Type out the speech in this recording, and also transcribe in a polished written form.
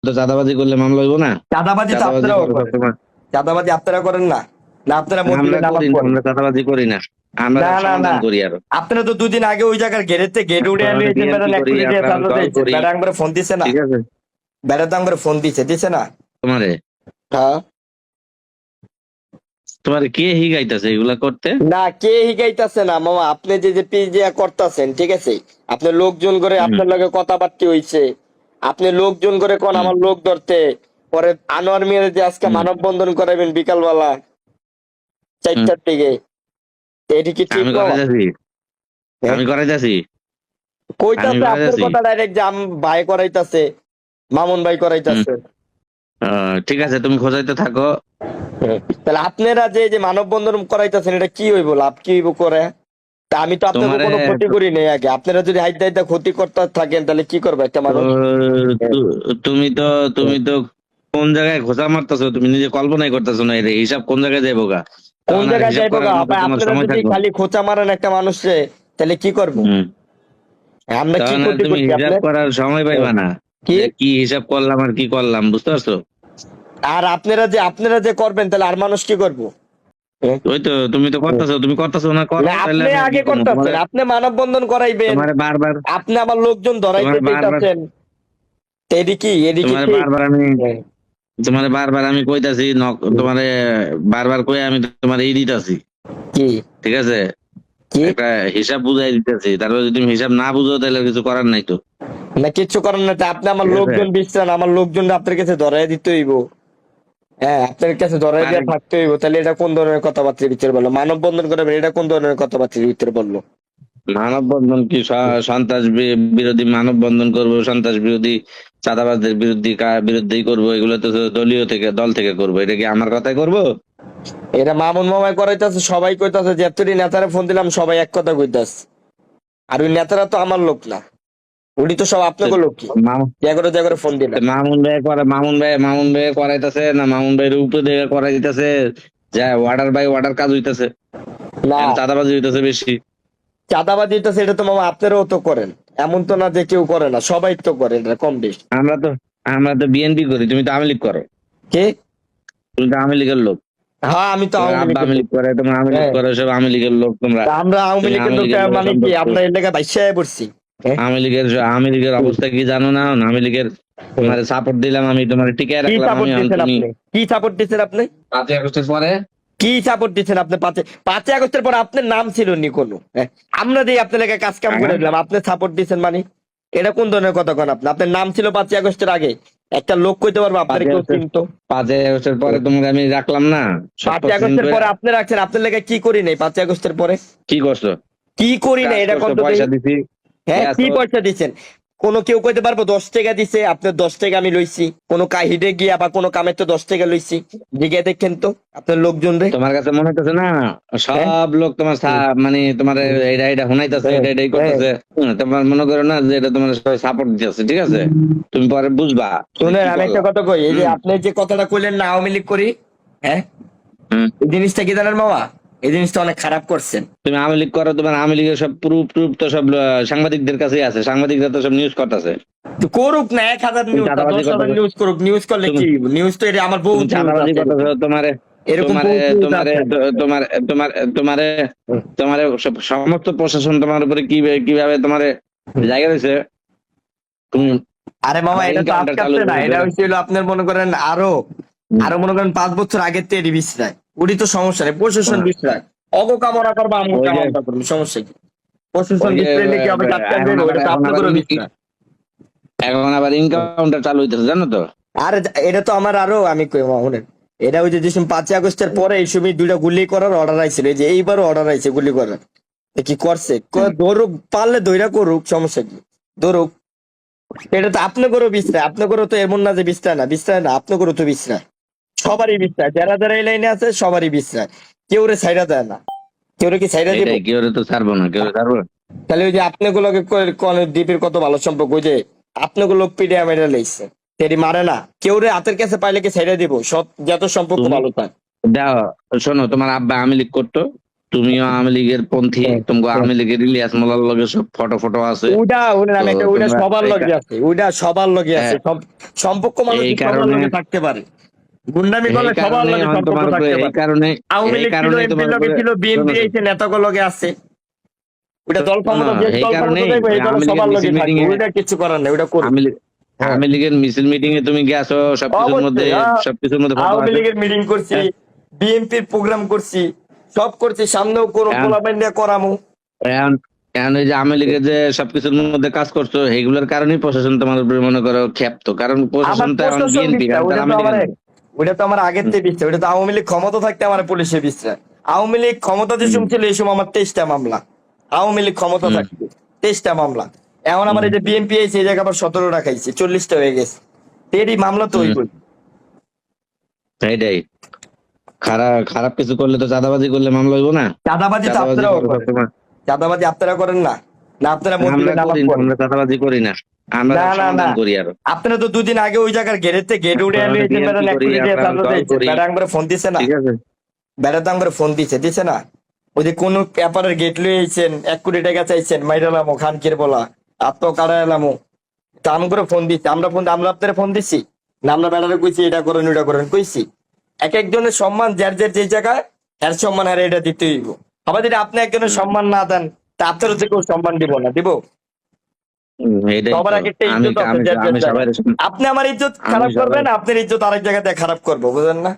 তো চাঁদাবাজি করলে মামলা হইব না? চাঁদাবাজি তো চাঁদাবাজি আপনারাও করো করেন, সবসময়। চাঁদাবাজি আপনারা করেন না? না আপনারা মসজিদে আমরা নামাজ করি না, পড়েন? আমরা চাঁদাবাজি করি না। আমরা না সব না না, সমাধান করি আরো। আপনারা তো দুদিন আগে ওই জায়গার গেটেতে গেট উড়ে আমরা নিয়েছেন, বেড়া বিএনপি এক করি, কোটি টাকা আমরা চাঁদা দল দিয়েছেন, করি। বেড়া একবার ফোন দিছে না? ঠিক আছে? বেড়া তো একবার ফোন দিছে না? তোমারে হ্যাঁ। তোমারে কে হিগাইতেছে এগুলা করতে? না, কে হিগাইতেছে না মামা, আপনি যে যে পিজিয়া করতেছেন, ঠিক আছে? আপনি লোকজন করে হুম, আপনার লগে কথাবার্তা হইছে, আপনি লোকজন করে কোন হুম, আমার লোক ধরতে, পরে আনোয়ার মিয়ার যে আজকে হুম, মানববন্ধন করাবেন বিকালবেলা হুম। 4টার দিকে, তো এটি কি ঠিক আমি মামা? করাইতেছি, হ্যাঁ? আমি করাইতেছি, আমি কইতাছে আপনার করাইতেছি। কথা ডাইরেক্ট যে ভাই করাইতাছে, মামুন ভাই হুম। করাইতাছে। ঠিক আছে, তুমি খোঁজাইতে থাকো। তাহলে আপনারা যে যে মানববন্ধন করাইতাছেন, এটা কি হইব, লাভ কি হইব করে? তা আমি তো আপনাকে তোমারে কোনো ক্ষতি করি নাই আগে, আপনারা যদি হাইতে হাইতে ক্ষতি করতে থাকেন তাহলে কি করবে একটা তো মানুষ? তুমি তো তুমি তো কোন জায়গায় খোঁচা মারতেছো, তুমি নিজে কল্পনাই করতেছো না, এর হিসাব কোন জায়গায় যাইবো গা? কোন তখন আর জায়গায় হিসাব যাইবো করার গা মতো ভাই? তোমার আপনারা সময় যদি থাকবো? খালি খোঁচা মারেন একটা মানুষে, তাহলে কি করবো? হুম। আমরা কি তখন আর ক্ষতি তুমি করছি হিসাব আপনার? করার সময় পাইবা না, কি? যে কি হিসাব করলাম আর কি করলাম, বুঝতে পারছো? আর আপনারা যে করবেন তাহলে আর মানুষ কি করবো? ওই তো তুমি তো করতেছো না, করো না, তাহলে আপনি আমি আর কি আগে করবো করতেছেন, তোমার? আপনি মানববন্ধন করাইবেন, তোমার বারবার আপনি আমার লোকজন তোমার ধরাইতে বারবার চাইতাছেন, তো এডি কি তোমার ঠিক? বারবার আমি তোমার বারবার আমি কইতাছি, তোমারে বারবার কই আমি তোমার এই দিতাছি। কি ঠিক আছে? কি একটা হিসাব বুঝাই দিতেছি, তারপর যদি তুমি হিসাব না বুঝো তাহলে কিছু করার নাই তো। না, কিচ্ছু করার না, তা আপনি আমার ঠিক আছে? লোকজন বিশ্রান, আমার লোকজন আপনার কাছে ধরাই দিতে হইব। হ্যাঁ, আপনার কাছে ধরাই আরে দিয়ে থাকতে হইব, তাহলে এটা কোন ধরনের কথাবার্তার ভিতরে বললো? মানববন্ধন করাবেন, এটা কোন ধরনের কথাবার্তার ভিতরে বললো? মানববন্ধন কি সন্ত্রাস বিরোধী মানববন্ধন করব, সন্ত্রাস বিরোধী চাঁদাবাজদের বিরুদ্ধেই করব, এগুলো তো দল থেকে করব, এটা কি আমার কথাই করব? এটা মামুন মামাই করাইতেছে, সবাই কইতাছে, যে এতটি নেতারা ফোন দিলাম সবাই এক কথা কইতাছে। আর ওই নেতারা তো আমার লোক না, উনি তো সব আপনাকে লোক। কি মামুন জাগরে জাগরে ফোন দিলাম? মামুন ভাই করাইতেছে না, মামুন ভাইয়ের উপরে দিয়ে করাই দিতেছে, যা ওয়ার্ডার বাই ওয়ার্ডার কাজ হইতেছে, না, চাঁদাবাজি হইতেছে বেশি। চাঁদাবাজি তো সেটা তো মামা আপনারাও তো করেন, এমন তো না যে কেউ করে না, সবাই তো করে এটা কম বেশি। আমরা তো আমরা তো বিএনপি করি, তুমি তো আওয়ামী লীগ করো। কে? তুমি তো আওয়ামী লীগের লোক। হ্যাঁ, আমি তো তোমার আওয়ামী আব্বা লীগের আওয়ামী লোক। লীগ করে, তোমার আওয়ামী লীগ হ্যাঁ, করে, সব আওয়ামী লীগের লোক তোমরা। তা আমরা আওয়ামী তুমি লীগের আওয়ামী লোক, লীগের লোক মানে কি সম্পর্ক। আমরা এই লেগে বাইশায় পড়ছি? হ্যাঁ? আওয়ামী লীগের অবস্থা কি জানো না? আওয়ামী লীগের তোমার সাপোর্ট দিলাম আমি, তোমার টিকায় কি রাখলাম আমি, সাপোর্ট এখন দিচ্ছেন তুমি আপনি? কি সাপোর্ট দিচ্ছেন আপনি? 5ই আগস্টের পরে। কি সাপোর্ট দিচ্ছেন আপনি? 5ই আগস্টের পর আপনার নাম ছিল নি কোনো, হ্যাঁ? আমরা দিয়ে আপনার লেগে কাজ কাম করে হ্যাঁ? দিলাম, আপনি সাপোর্ট দিচ্ছেন মানে? এটা কোন ধরনের কথা কোন আপনি? আপনার নাম ছিল 5ই আগস্টের আগে, একটা লোক কইতে পারবো আপনার পাঁচই কেউ আগস্টের চিনতো? 5ই আগস্টের পরে তোমাকে আমি রাখলাম না, সব 5ই আগস্টের প্রসেসিং করে। পরে আপনি রাখছেন, আপনার লেগে কি করি নাই 5ই আগস্টের পরে? কি করছো? কি করি নাই কাজ এটা কোন করছো, তো দেখি? পয়সা দিছি। কে হ্যাঁ, কি আছো? পয়সা দিচ্ছেন? কেউ কইতে পারবো 10 টাকা দিছে, আপনার 10 টাকা আমি লইছি? কোনো কাহিডে গিয়া বা কোনো কামের তো 10 টাকা লইছি? জিগে দেখেন তো আপনার লোকজন রে। তোমার কাছে মনে হইতেছে না হ্যাঁ, সব লোক তোমার মানে তোমার এটা এটা শুনাইতেছে, হ্যাঁ, এটা এটাই হ্যাঁ। করতেছে। তোমার মনে করো না যে এটা তোমার সাপোর্ট দিতেছে, ঠিক আছে? তুমি পরে বুঝবা যে শুনেন, কি আমি একটা করলাম। কথা কই, এই যে হুম, আপনি যে কথাটা কইলেন না আওয়ামী লীগ করি, হ্যাঁ, হুম। এই জিনিসটা কি জানেন মামা? এই জিনিসটা অনেক খারাপ করছেন। তুমি আওয়ামী লীগ করো, তোমার আওয়ামী লীগের সব প্রুফ টুফ তো সব সাংবাদিকদের কাছেই আছে, সাংবাদিকরা তো সব নিউজ করতেছে। তো করুক না, 1000 তুমি নিউজ না চাঁদাবাজি 10,000 করতেছো, নিউজ করুক, নিউজ করলে তুমি কি হইব? নিউজ তো এটা আমার তুমি বহুত নিউজ চাঁদাবাজি আছে, করতেছো, তোমারে এরকম তোমারে বহুত নিউজ তোমারে আছে। তোমার তোমার তোমারে তোমারে সমস্ত প্রশাসন তোমার উপরে কিভাবে তোমারে জায়গা দিয়েছে। তুমি আরে মামা, আবার এটা তো এনকাউন্টার আজকে চালু আসছে না, করেছে। এটা হচ্ছিল আপনার মনে করেন আরো আরো মনে করেন 5 বছর আগের থেকে বিশ্রায়, উনি তো সমস্যা নেই, প্রশাসন বিশ্রায়, অগ কামনা করবো আমু ওই যে কামনা করবো, সমস্যা কি? প্রশাসন ওই যে বিশ্রাইলে কি হবে? কাটকান এখন দেবো, আবার এটা তো এখন আবার আপনাদেরও বিশ্রায়। এখন আবার এনকাউন্টার চালু হইতেছে, জানো তো? আরে এটা তো আমার আরো আমি কই মামা, শুনেন, এটা ওই যে 5ই আগস্টের পরে এই সময় 2টা গুলি করার অর্ডার আইছিল, এই যে এইবারও অর্ডার আইছে গুলি করার। তো কি করছে? ধরুক, পারলে দইরা করুক, সমস্যা কি? ধরুক। এটা তো আপনাদেরও বিশ্রায়, আপনাদেরও তো এমন না যে বিশ্রায় না, আপনাদেরও তো বিশ্রায়, সবারই বিশ্রায়, যারা যারা এই লাইনে আছে সবারই বিশ্রায়, কেউ রে ছাইড়া দেয় না। কেউ কি ছাইড়া দিব? এটাই, কেউ তো ছাড়বো না, কেউ ছাড়বো না। তাহলে ওই যে আপনাগুলোকে দ্বীপের কত ভালো সম্পর্ক, ওই যে আপনাগুলো পিডিয়া মেরে লেগছে, তেরি মারে না কেউ রে, হাতের কাছে পাইলে কি ছাইড়া দিব? সব যত সম্পর্ক তুমি ভালো থাক। দাও, শোনো, তোমার আব্বা আওয়ামী লীগ করতো, তুমিও আওয়ামী লীগের পন্থী, তোমাকে আওয়ামী লীগের ইলিয়াস মোল্লার লগে সব ফটো আছে। ওটা ওটা তো আমি একটা ওটা তোমরা সবার লগে আছে, ওটা সবার লগে আছে, হ্যাঁ, সব সম্পর্ক মানুষ এই সবার কারণে লগে থাকতে পারে, গুন্ডামি করলে সবার লগে এখন সম্পর্ক তোমার উপরে থাকতে এই পারে। কারণে আওয়ামী এই লীগ ছিল, কারণে এমপির তোমার লগে উপরে ছিল, বিএনপি শোনো, এসে নেতাকে লগে আছে। ওটা দল শোনো, ক্ষমতা, যে এই দল ক্ষমতা কারণেই দেখবে এই দল আওয়ামী লীগের সবার লগে মিছিল মিটিং থাকবে, এ ওইটা কিছু করার নেই, ওটা করুক। আওয়ামী লীগ হ্যাঁ, আওয়ামী লীগের মিছিল মিটিং এ তুমি গেছো, অবশ্যই সবকিছুর মধ্যে ফটো আওয়ামী আছে। লীগের মিটিং করছি, হ্যাঁ, বিএনপির প্রোগ্রাম করছি, সব করছি, সামনেও করুন, এখন পোলাপাইন দিয়ে করামু। এখন এখন ওই যে আওয়ামী লীগের যে সবকিছুর মধ্যে কাজ করছো, এইগুলোর কারণেই প্রশাসন তোমার উপরে মনে করো ক্ষেপ্ত, কারণ আমার প্রশাসন তো এখন প্রশাসন বিএনপি, দিচ্ছে, কারণ তারা ওটা তো আওয়ামী আমার, লীগের না। ওটা তো আমার আগের হুম, থেকে দিচ্ছে, ওটা তো আওয়ামী লীগ ক্ষমতা থাকতে আমার পুলিশে দিচ্ছে। আওয়ামী লীগ ক্ষমতা যে হুম, ছিল এই সময় আমার 23টা মামলা, আওয়ামী লীগ ক্ষমতা হুম, থাকতে 23টা মামলা। এখন আমার হুম, এই যে বিএনপি এসে এই জায়গায় আবার 17টা খাইছে, 40টা হয়ে গেছে। এরই মামলা তো হুম, হইবই। এইটাই। খারাপ খারাপ কিছু করলে তো, চাঁদাবাজি করলে মামলা হইব না। চাঁদাবাজি তো চাঁদাবাজি আপনারাও করো করেন, সবসময়। চাঁদাবাজি আপনারা করেন না? না আপনারা আমরা মসজিদে নামাজ করি না, পড়েন? আমরা চাঁদাবাজি করি না, আমরা না সব না না, সমাধান করি আরো। আপনারা তো দুদিন আগে ওই জায়গার গেট উড়ে আমরা আনিয়েছেন, বেড়া বিএনপি এক করি, কোটি টাকা আমরা চাঁদা দল চাইছেন, করি, বেড়া একবার ফোন দিছে না? ঠিক আছে। বেড়া তো একবার ফোন দিছে না? ওই যে কোন পেপারের গেট লয়ে আইছেন, 1 কোটি টাকা চাইছেন, মাইরালামো খানকির বলা, আত্ম কাড়া এলামো, তা আমি করে ফোন দিচ্ছি, আমরা আপনারা ফোন দিচ্ছি না? আমরা বেড়ারে কইছি এটা করেন ওইটা করেন কইছি? এক একজনের সম্মান যার যার যে জায়গায়, এর সম্মান আর এটা দিতে হইব। আবার যদি আপনি একজনের সম্মান না দেন, তা আপনারও যে কেউ সম্মান দিব না, দিব? এটাই সবার তো। এক একটা আমি ইজ্জত আছে আমি যার যার আমি সবাই জায়গায়। আপনি আমার ইজ্জত আমি খারাপ সবাই করবেন, আপনার ইজ্জত আরেক জায়গাতে খারাপ করবো, বুঝেন না?